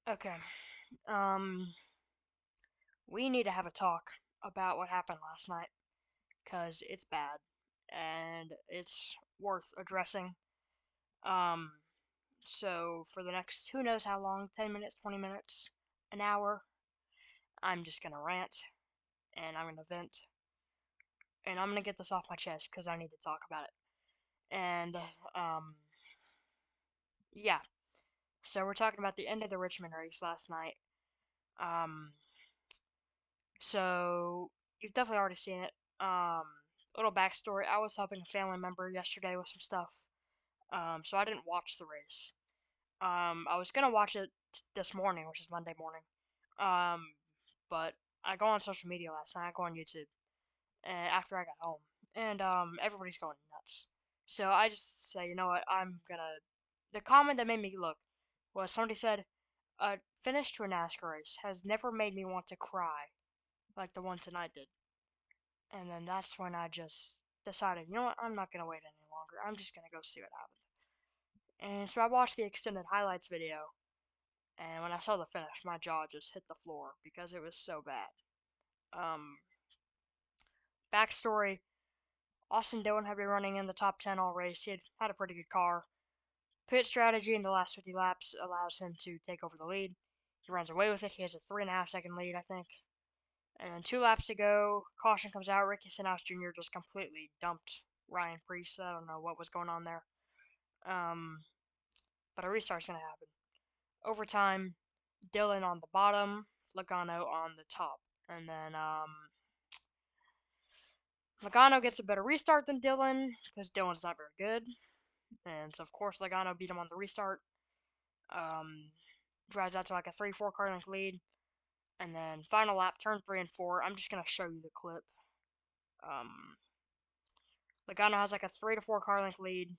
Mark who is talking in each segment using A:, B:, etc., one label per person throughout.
A: Okay. Um, we need to have a talk about what happened last night, cause it's bad and it's worth addressing. Um, so for the next who knows how long, 10 minutes, 20 minutes, an hour, I'm just gonna rant and I'm gonna vent and I'm gonna get this off my chest cause I need to talk about it. And um, yeah. So we're talking about the end of the Richmond race last night. Um, So you've definitely already seen it. Little backstory: I was helping a family member yesterday with some stuff, so I didn't watch the race. I was gonna watch it this morning, which is Monday morning. Um, but I go on social media last night. I go on YouTube, and after I got home, and everybody's going nuts. So I just say, you know what? I'm gonna. The comment that made me look was somebody said, "A finish to a Nascar race has never made me want to cry like the one tonight did." And then that's when I just decided, you know what, I'm not gonna wait any longer. I'm just gonna go see what happened. And so I watched the extended highlights video, and when I saw the finish, my jaw just hit the floor because it was so bad. Um, Backstory: Austin Dillon had been running in the top 10 all race. He had a pretty good car. Pit strategy in the last 50 laps allows him to take over the lead. He runs away with it. He has a 3.5 second lead, I think. And then 2 laps to go, caution comes out. Ricky Stenhouse Jr. just completely dumped Ryan Preece. I don't know what was going on there. Um, but a restart's gonna happen. Overtime, Dillon on the bottom, Logano on the top. And then Logano gets a better restart than Dillon because Dillon's not very good. And so, of course, Logano beat him on the restart. Um, Drives out to like a 3-4 car length lead. And then final lap, turn 3 and 4. I'm just going to show you the clip. Um, Logano has like a 3 to 4 car length lead.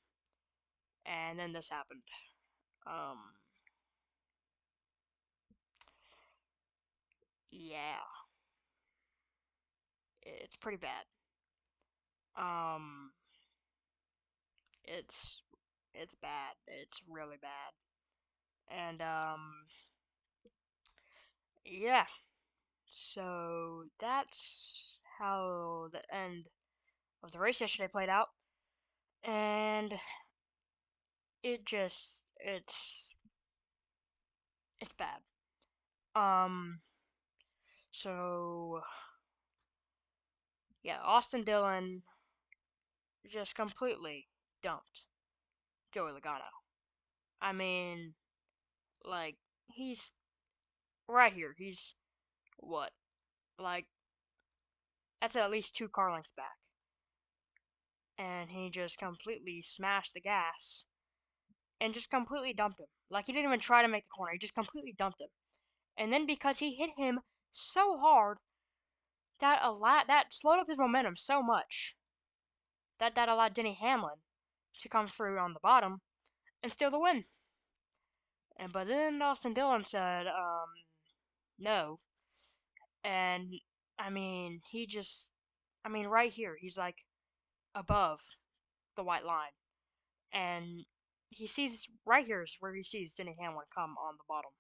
A: And then this happened. Um, yeah, it's pretty bad. Um, it's it's bad. It's really bad. And yeah. So that's how the end of the race yesterday played out. And it's bad. Um so yeah, Austin Dillon just completely dumped Joey Logano. I mean, like, he's right here. He's what? Like, that's at least 2 car lengths back. And he just completely smashed the gas and just completely dumped him. Like, he didn't even try to make the corner. He just completely dumped him. And then because he hit him so hard that slowed up his momentum so much that allowed Denny Hamlin to come through on the bottom and steal the win. And but then Austin Dillon said, no. And I mean, right here, he's like above the white line, and he sees right here is where he sees Denny Hamlin come on the bottom.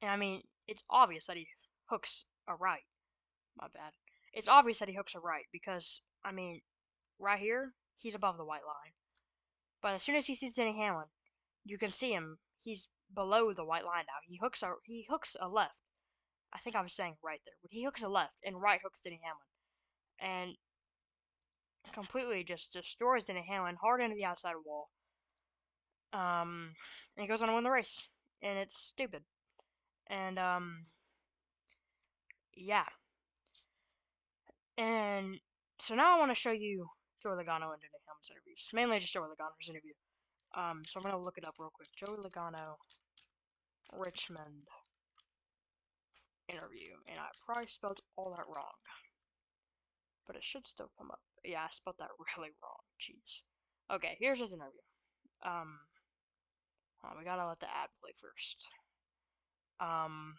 A: And I mean, it's obvious that he hooks a right. My bad. It's obvious that he hooks a right because I mean, right here, he's above the white line. But as soon as he sees Denny Hamlin, you can see him. He's below the white line now. He hooks a left. I think I was saying right there, but he hooks a left and right hooks Denny Hamlin, and completely just destroys Denny Hamlin hard into the outside wall. And he goes on to win the race, and it's stupid. And yeah, and so now I want to show you Joey Logano and Denny Hamlin's interviews, mainly just Joey Logano's interview. So I'm gonna look it up real quick. Joey Logano Richmond interview, and I probably spelled all that wrong, but it should still come up. Yeah, I spelled that really wrong. Jeez. Okay, here's his interview. Um, we gotta let the ad play first. Um,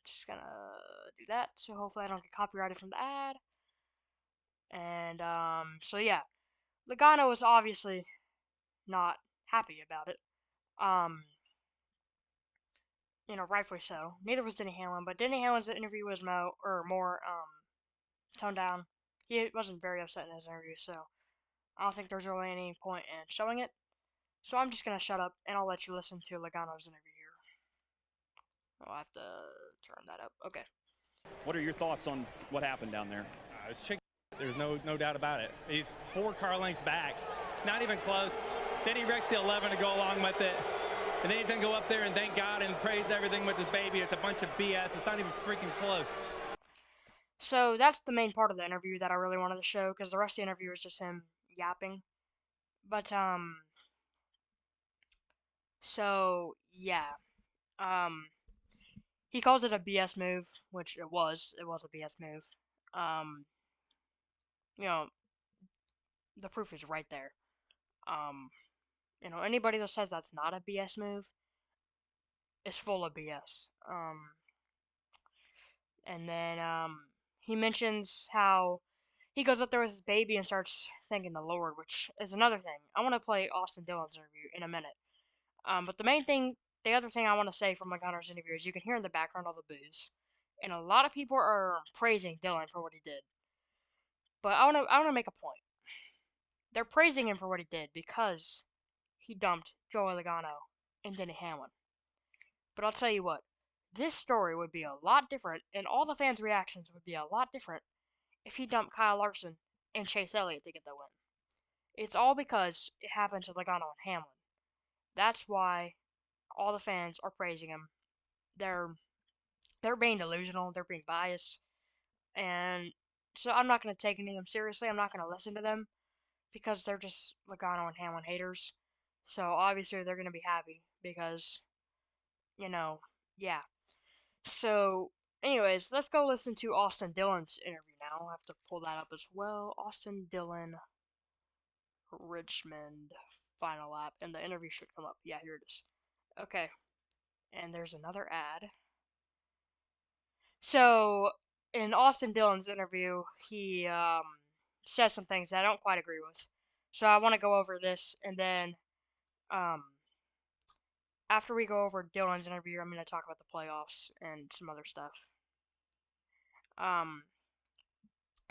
A: just gonna do that, so hopefully I don't get copyrighted from the ad. And so yeah, Logano was obviously not happy about it. Um, rightfully so. Neither was Denny Hamlin, but Denny Hamlin's interview was more toned down. He wasn't very upset in his interview, so I don't think there's really any point in showing it. So I'm just gonna shut up and I'll let you listen to Logano's interview here. I'll have to turn that up. Okay.
B: What are your thoughts on what happened down there?
C: It's chicken. There's no doubt about it. He's 4 car lengths back, not even close. Then he wrecks the 11 to go along with it. And then he's going to go up there and thank God and praise everything with his baby. It's a bunch of BS. It's not even freaking close.
A: So that's the main part of the interview that I really wanted to show, because the rest of the interview was just him yapping. But, so, yeah. He calls it a BS move, which it was. It was a BS move. You know, the proof is right there. Anybody that says that's not a BS move is full of BS. And then, he mentions how he goes up there with his baby and starts thanking the Lord, which is another thing. I want to play Austin Dillon's interview in a minute. But the other thing I want to say from Logano's interview is you can hear in the background all the boos. And a lot of people are praising Dillon for what he did. But I want to make a point. They're praising him for what he did because he dumped Joey Logano and Denny Hamlin. But I'll tell you what, this story would be a lot different, and all the fans' reactions would be a lot different if he dumped Kyle Larson and Chase Elliott to get the win. It's all because it happened to Logano and Hamlin. That's why all the fans are praising him. They're being delusional, they're being biased, and so I'm not going to take any of them seriously. I'm not going to listen to them because they're just Logano and Hamlin haters. So obviously they're going to be happy because, yeah. So, anyways, let's go listen to Austin Dillon's interview now. I'll have to pull that up as well. Austin Dillon, Richmond, final lap, and the interview should come up. Yeah, here it is. Okay, and there's another ad. So, in Austin Dillon's interview, he says some things that I don't quite agree with. So I want to go over this, and then after we go over Dillon's interview, I'm going to talk about the playoffs and some other stuff.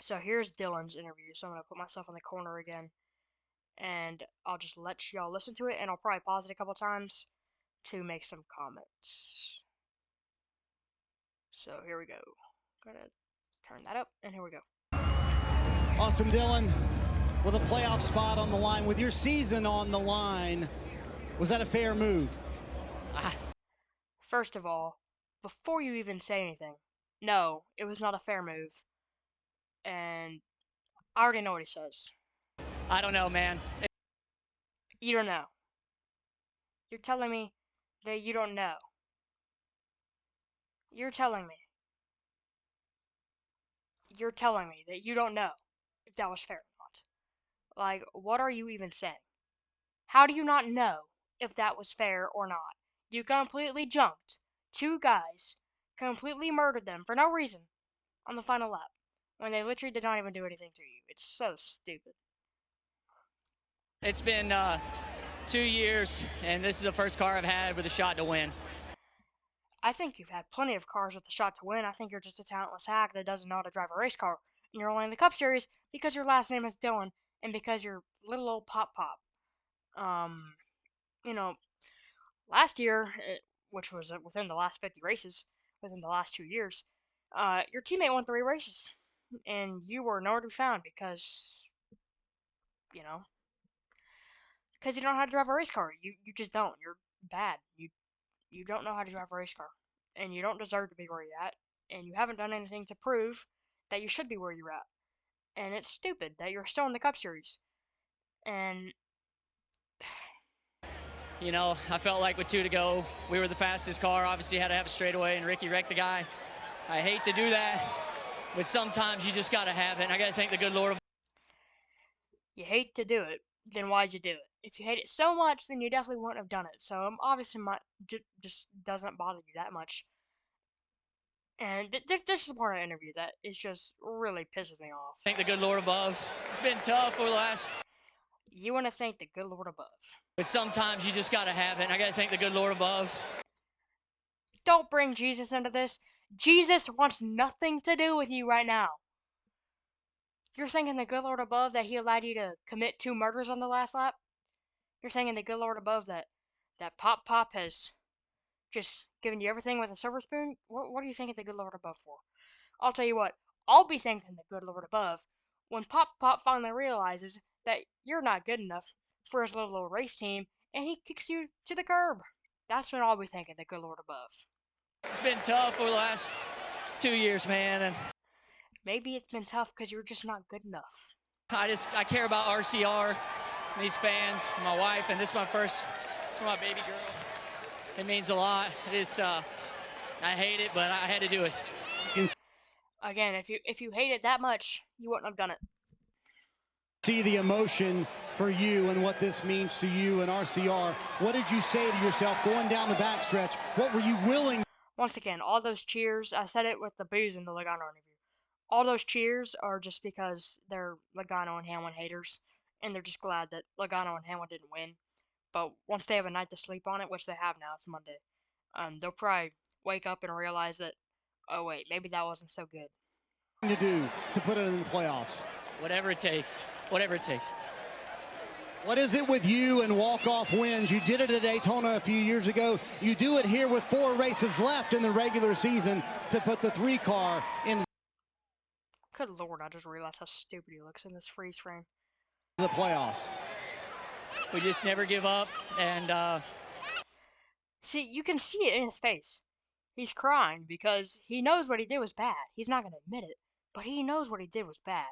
A: So here's Dillon's interview. So I'm going to put myself in the corner again, and I'll just let y'all listen to it, and I'll probably pause it a couple times to make some comments. So here we go. Gonna turn that up, and here we go.
D: Austin Dillon with a playoff spot on the line, with your season on the line. Was that a fair move?
A: First of all, before you even say anything, no, it was not a fair move. And I already know what he says.
E: I don't know, man.
A: You don't know. You're telling me that you don't know. You're telling me that you don't know if that was fair or not. Like, what are you even saying? How do you not know if that was fair or not? You completely jumped 2 guys, completely murdered them for no reason on the final lap when they literally did not even do anything to you. It's so stupid.
E: It's been 2 years, and this is the first car I've had with a shot to win.
A: I think you've had plenty of cars with a shot to win. I think you're just a talentless hack that doesn't know how to drive a race car. And you're only in the Cup Series because your last name is Dillon and because you're little old Pop Pop. Last year, which was within the last 50 races, within the last 2 years, your teammate won 3 races. And you were nowhere to be found because you don't know how to drive a race car. You just don't. You're bad. You don't know how to drive a race car, and you don't deserve to be where you're at, and you haven't done anything to prove that you should be where you're at. And it's stupid that you're still in the Cup Series. And
E: I felt like with 2 to go, we were the fastest car. Obviously, had to have a straightaway, and Ricky wrecked the guy. I hate to do that, but sometimes you just got to have it. And I got to thank the good Lord.
A: You hate to do it, then why'd you do it? If you hate it so much, then you definitely wouldn't have done it. So obviously, just doesn't bother you that much. And this is a part of the interview that is just really pisses me off.
E: Thank the good Lord above. It's been tough for the last.
A: You want to thank the good Lord above.
E: But sometimes you just got to have it. And I got to thank the good Lord above.
A: Don't bring Jesus into this. Jesus wants nothing to do with you right now. You're thinking the good Lord above that he allowed you to commit 2 murders on the last lap? You're thinking the good Lord above that Pop has just given you everything with a silver spoon? What are you thanking the good Lord above for? I'll tell you what, I'll be thanking the good Lord above when Pop finally realizes that you're not good enough for his little old race team and he kicks you to the curb. That's when I'll be thanking the good Lord above.
E: It's been tough for the last 2 years, man, and
A: maybe it's been tough because you're just not good enough.
E: I care about RCR and these fans, and my wife, and this is my first for my baby girl. It means a lot. It is, I hate it, but I had to do it.
A: Again, if you hate it that much, you wouldn't have done it.
D: See the emotion for you and what this means to you and RCR. What did you say to yourself going down the backstretch? What were you willing?
A: Once again, all those cheers, I said it with the booze in the Logano interview. All those cheers are just because they're Logano and Hamlin haters, and they're just glad that Logano and Hamlin didn't win. But once they have a night to sleep on it, which they have now, it's Monday, they'll probably wake up and realize that, oh wait, maybe that wasn't so good.
D: To do to put it in the playoffs?
E: Whatever it takes. Whatever it takes.
D: What is it with you and walk-off wins? You did it at Daytona a few years ago. You do it here with 4 races left in the regular season to put the 3-car in
A: Good Lord, I just realized how stupid he looks in this freeze frame.
D: The playoffs.
E: We just never give up, and
A: see, you can see it in his face. He's crying because he knows what he did was bad. He's not going to admit it, but he knows what he did was bad.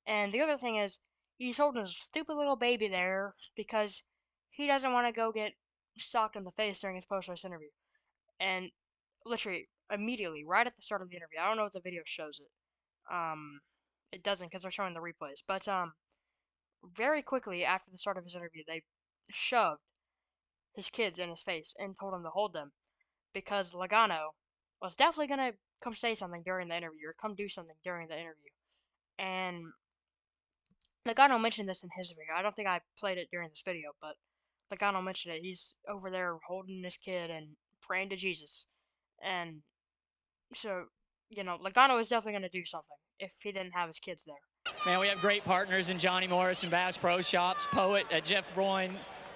A: And the other thing is, he's holding his stupid little baby there because he doesn't want to go get socked in the face during his post-race interview. And literally, immediately, right at the start of the interview, I don't know if the video shows it. It doesn't because they're showing the replays. But very quickly after the start of his interview, they shoved his kids in his face and told him to hold them because Logano was definitely gonna come say something during the interview or come do something during the interview. And Logano mentioned this in his video. I don't think I played it during this video, but Logano mentioned it. He's over there holding his kid and praying to Jesus. And so, Logano is definitely going to do something if he didn't have his kids there.
E: Man, we have great partners in Johnny Morris and Bass Pro Shops, Poet, Jeff Broyne.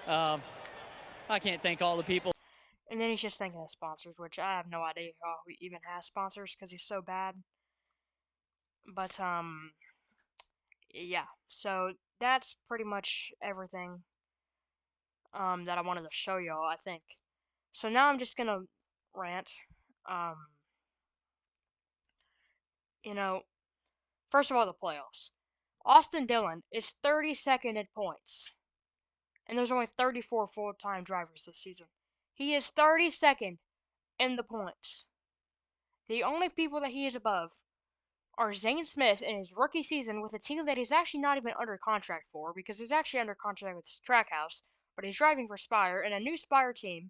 E: I can't thank all the people.
A: And then he's just thinking of sponsors, which I have no idea how he even has sponsors because he's so bad. But, yeah, so that's pretty much everything that I wanted to show y'all, I think. So now I'm just gonna rant. First of all, the playoffs. Austin Dillon is 32nd in points, and there's only 34 full-time drivers this season. He is 32nd in the points. The only people that he is above are Zane Smith in his rookie season with a team that he's actually not even under contract for because he's actually under contract with Trackhouse, but he's driving for Spire and a new Spire team,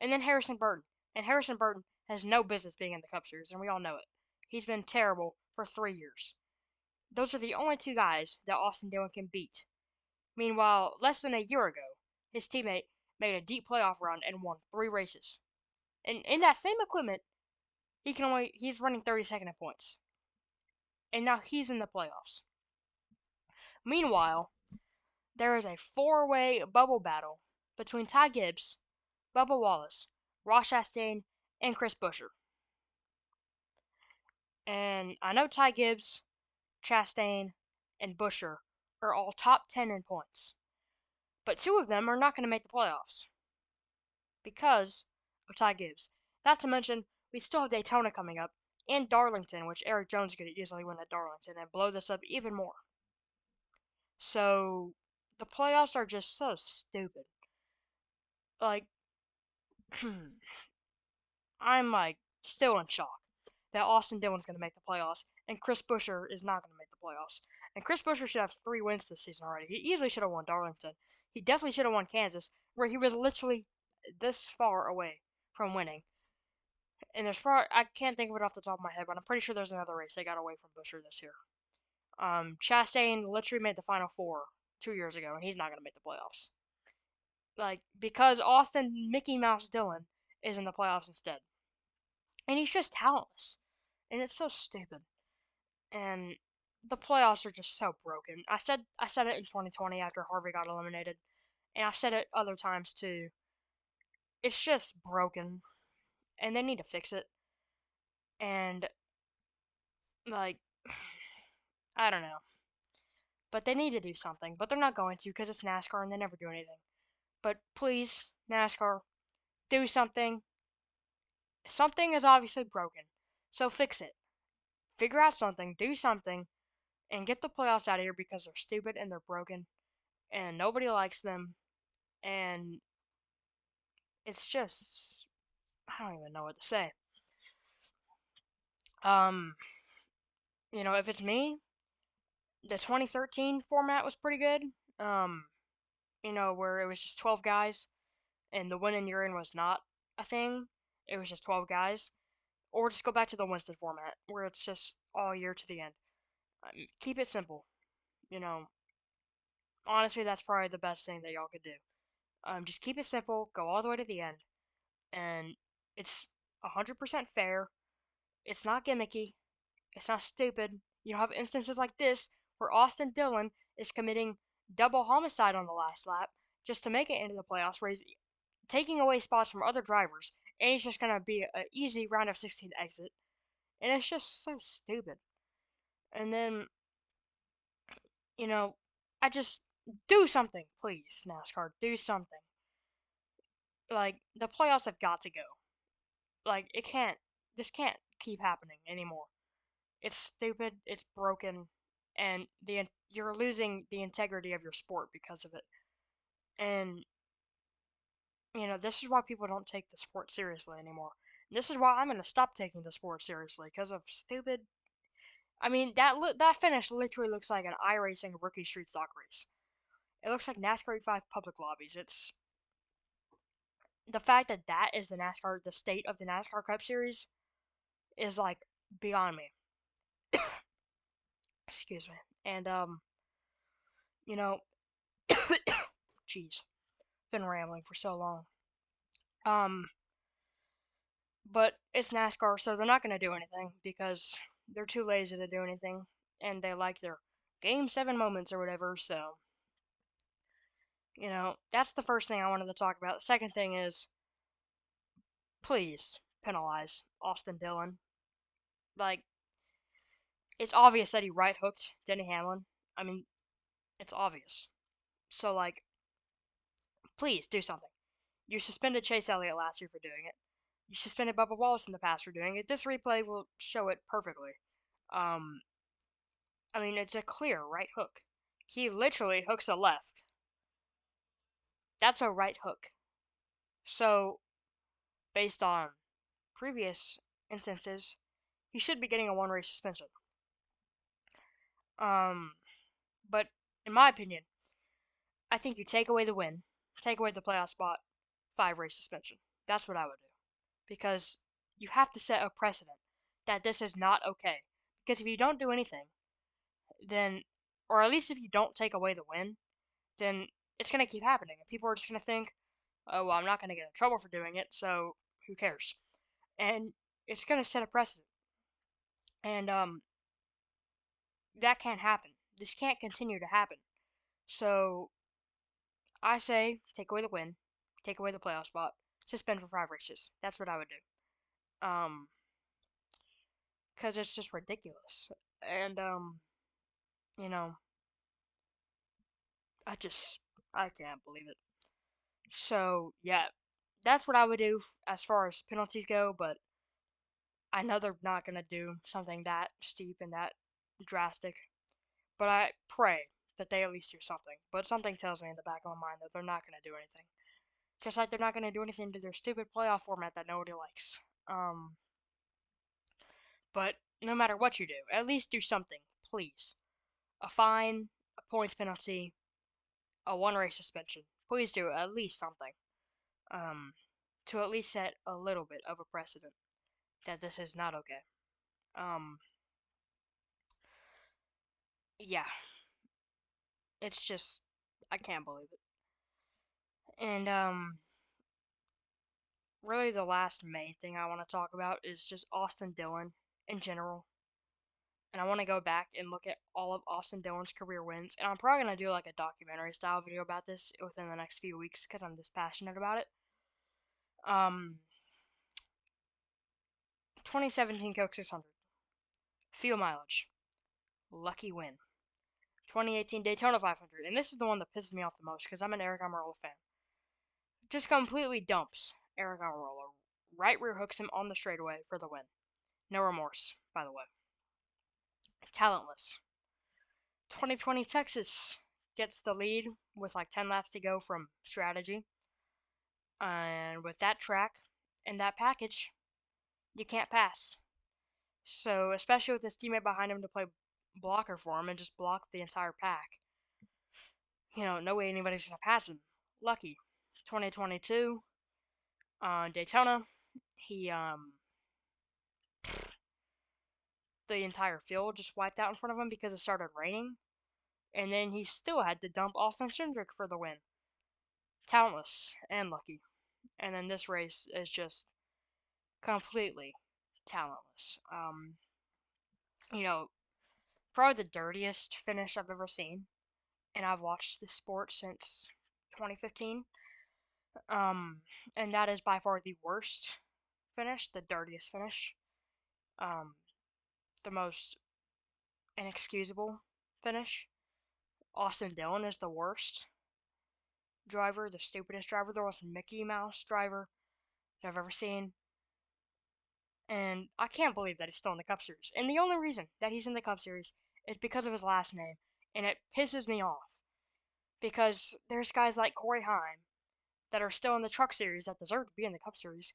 A: and then Harrison Burton. And Harrison Burton has no business being in the Cup Series, and we all know it. He's been terrible for 3 years. Those are the only 2 guys that Austin Dillon can beat. Meanwhile, less than a year ago, his teammate made a deep playoff run and won 3 races. And in that same equipment, he's running 32nd in points. And now he's in the playoffs. Meanwhile, there is a 4-way bubble battle between Ty Gibbs, Bubba Wallace, Ross Chastain, and Chris Buescher. And I know Ty Gibbs, Chastain, and Buescher are all top 10 in points. But 2 of them are not going to make the playoffs because of Ty Gibbs. Not to mention, we still have Daytona coming up and Darlington, which Eric Jones could easily win at Darlington and blow this up even more. So, the playoffs are just so stupid. Like, I'm still in shock that Austin Dillon's going to make the playoffs and Chris Buescher is not going to make the playoffs. And Chris Buescher should have 3 wins this season already. He easily should have won Darlington. He definitely should have won Kansas, where he was literally this far away from winning. And I can't think of it off the top of my head, but I'm pretty sure there's another race they got away from Buescher this year. Chastain literally made the Final 4 2 years ago, and he's not going to make the playoffs. Because Austin Mickey Mouse Dillon is in the playoffs instead. And he's just talentless. And it's so stupid. And the playoffs are just so broken. I said it in 2020 after Harvey got eliminated, and I've said it other times too. It's just broken, and they need to fix it. And like, I don't know, but they need to do something. But they're not going to because it's NASCAR and they never do anything. But please, NASCAR, do something. Something is obviously broken, so fix it. Figure out something, do something, and get the playoffs out of here because they're stupid and they're broken, and nobody likes them, and it's just I don't even know what to say. Um, if it's me, the 2013 format was pretty good. Um, where it was just 12 guys and the win in urine was not a thing. It was just 12 guys. Or just go back to the Winston format where it's just all year to the end. Keep it simple. You know, honestly, that's probably the best thing that y'all could do. Just keep it simple, go all the way to the end, and it's 100% fair. It's not gimmicky. It's not stupid. You don't have instances like this where Austin Dillon is committing double homicide on the last lap just to make it into the playoffs, where he's taking away spots from other drivers, and he's just gonna be an easy round of 16 exit, and it's just so stupid. And then, you know, I just do something, please, NASCAR, do something. Like the playoffs have got to go. Like this can't keep happening anymore. It's stupid, it's broken, and you're losing the integrity of your sport because of it. And this is why people don't take the sport seriously anymore. This is why I'm gonna stop taking the sport seriously because of stupid. I mean, that finish literally looks like an iRacing rookie street stock race. It looks like NASCAR 5 public lobbies. It's the fact that that is the state of the NASCAR Cup Series is like beyond me. Excuse me. And you know, jeez, been rambling for so long. Um, but it's NASCAR, so they're not gonna do anything because they're too lazy to do anything, and they like their Game 7 moments or whatever. So that's the first thing I wanted to talk about. The second thing is, please penalize Austin Dillon. Like, it's obvious that he right hooked Denny Hamlin. I mean, it's obvious. So like, please do something. You suspended Chase Elliott last year for doing it. You suspended Bubba Wallace in the past for doing it. This replay will show it perfectly. Um, I mean, it's a clear right hook. He literally hooks a left. That's a right hook. So, based on previous instances, he should be getting a one race suspension. Um, but in my opinion, I think you take away the win, take away the playoff spot, 5 race suspension. That's what I would do. Because you have to set a precedent that this is not okay. Because if you don't do anything, then, or at least if you don't take away the win, then it's going to keep happening. And people are just going to think, oh, well, I'm not going to get in trouble for doing it, so who cares? And it's going to set a precedent. And that can't happen. This can't continue to happen. So I say take away the win, take away the playoff spot, suspend for 5 races. That's what I would do. Because it's just ridiculous. And you know, I can't believe it. So yeah, that's what I would do as far as penalties go. But I know they're not gonna do something that steep and that drastic. But I pray that they at least do something. But something tells me in the back of my mind that they're not gonna do anything. Just like they're not gonna do anything to their stupid playoff format that nobody likes. But no matter what you do, at least do something, please. A fine, a points penalty, a 1 race suspension. Please do at least something. Um, to at least set a little bit of a precedent that this is not okay. Um, yeah, it's just I can't believe it. And really the last main thing I want to talk about is just Austin Dillon in general. And I want to go back and look at all of Austin Dillon's career wins. And I'm probably going to do like a documentary style video about this within the next few weeks because I'm this passionate about it. Um, 2017 Coke 600. Fuel mileage. Lucky win. 2018 Daytona 500. And this is the one that pisses me off the most because I'm an Eric Almirola fan. Just completely dumps Eric Almirola. Right rear hooks him on the straightaway for the win. No remorse, by the way. Talentless. 2020 Texas gets the lead with like 10 laps to go from strategy. And with that track and that package, you can't pass. So, especially with his teammate behind him to play blocker for him and just block the entire pack, no way anybody's going to pass him. Lucky. 2022, Daytona, he, the entire field just wiped out in front of him because it started raining. And then he still had to dump Austin Cindric for the win. Talentless and lucky. And then this race is just completely talentless. You know, probably the dirtiest finish I've ever seen, and I've watched this sport since 2015. Um, and that is by far the worst finish, the dirtiest finish, um, the most inexcusable finish. Austin Dillon is the worst driver, the stupidest driver, the most Mickey Mouse driver that I've ever seen. And I can't believe that he's still in the Cup Series. And the only reason that he's in the Cup Series is because of his last name. And it pisses me off. Because there's guys like Corey Heim that are still in the Truck Series that deserve to be in the Cup Series.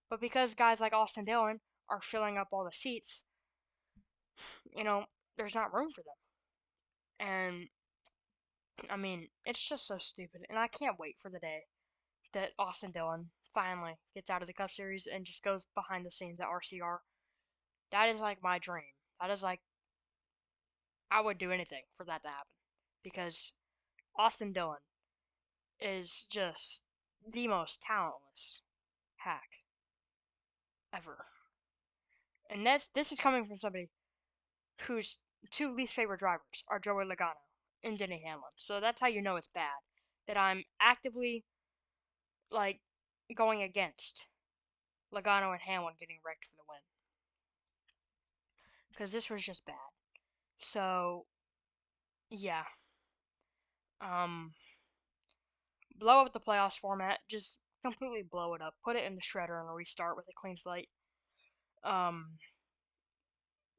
A: But because guys like Austin Dillon are filling up all the seats, there's not room for them. And, I mean, it's just so stupid. And I can't wait for the day that Austin Dillon finally gets out of the Cup Series and just goes behind the scenes at RCR. That is like my dream. That is like, I would do anything for that to happen. Because Austin Dillon is just the most talentless hack ever. And this is coming from somebody whose two least favorite drivers are Joey Logano and Denny Hamlin. So that's how you know it's bad. That I'm actively like going against Logano and Hamlin getting wrecked for the win. Because this was just bad. So yeah. Um blow up the playoffs format. Just completely blow it up. Put it in the shredder and restart with a clean slate. Um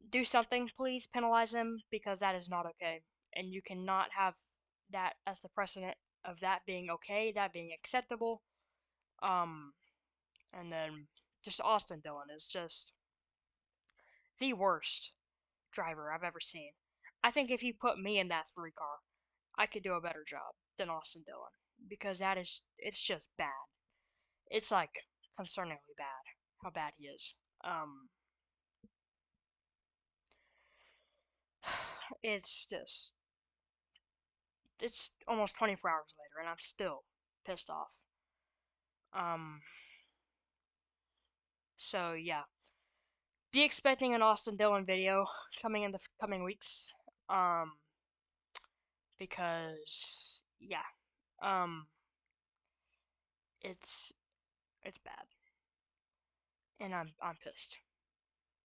A: do something, please penalize him because that is not okay. And you cannot have that as the precedent of that being okay, that being acceptable. Um, and then just Austin Dillon is just the worst driver I've ever seen. I think if you put me in that 3 car, I could do a better job than Austin Dillon because it's just bad. It's like concerningly bad how bad he is. Um, it's just it's almost 24 hours later and I'm still pissed off. Um, so yeah, be expecting an Austin Dillon video coming in the coming weeks. Um, because yeah, um, it's it's bad, and I'm pissed.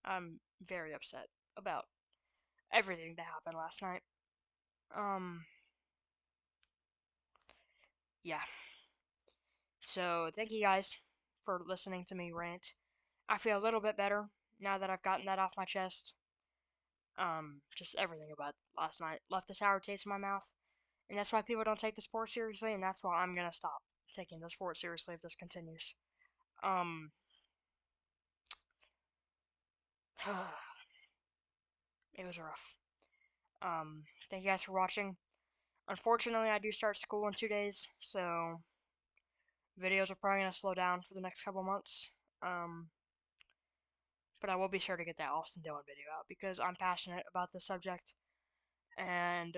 A: I'm very upset about everything that happened last night. Um, yeah. So thank you guys for listening to me rant. I feel a little bit better now that I've gotten that off my chest. Just everything about last night left a sour taste in my mouth. And that's why people don't take the sport seriously, and that's why I'm gonna stop taking the sport seriously if this continues. Um, it was rough. Thank you guys for watching. Unfortunately, I do start school in 2 days, so videos are probably gonna slow down for the next couple months. Um, but I will be sure to get that Austin Dillon video out because I'm passionate about the subject, and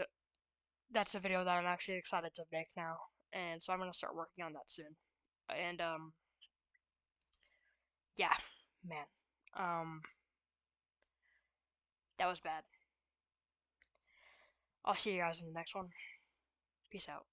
A: that's a video that I'm actually excited to make now. And so I'm gonna start working on that soon. And yeah, man. That was bad. I'll see you guys in the next one. Peace out.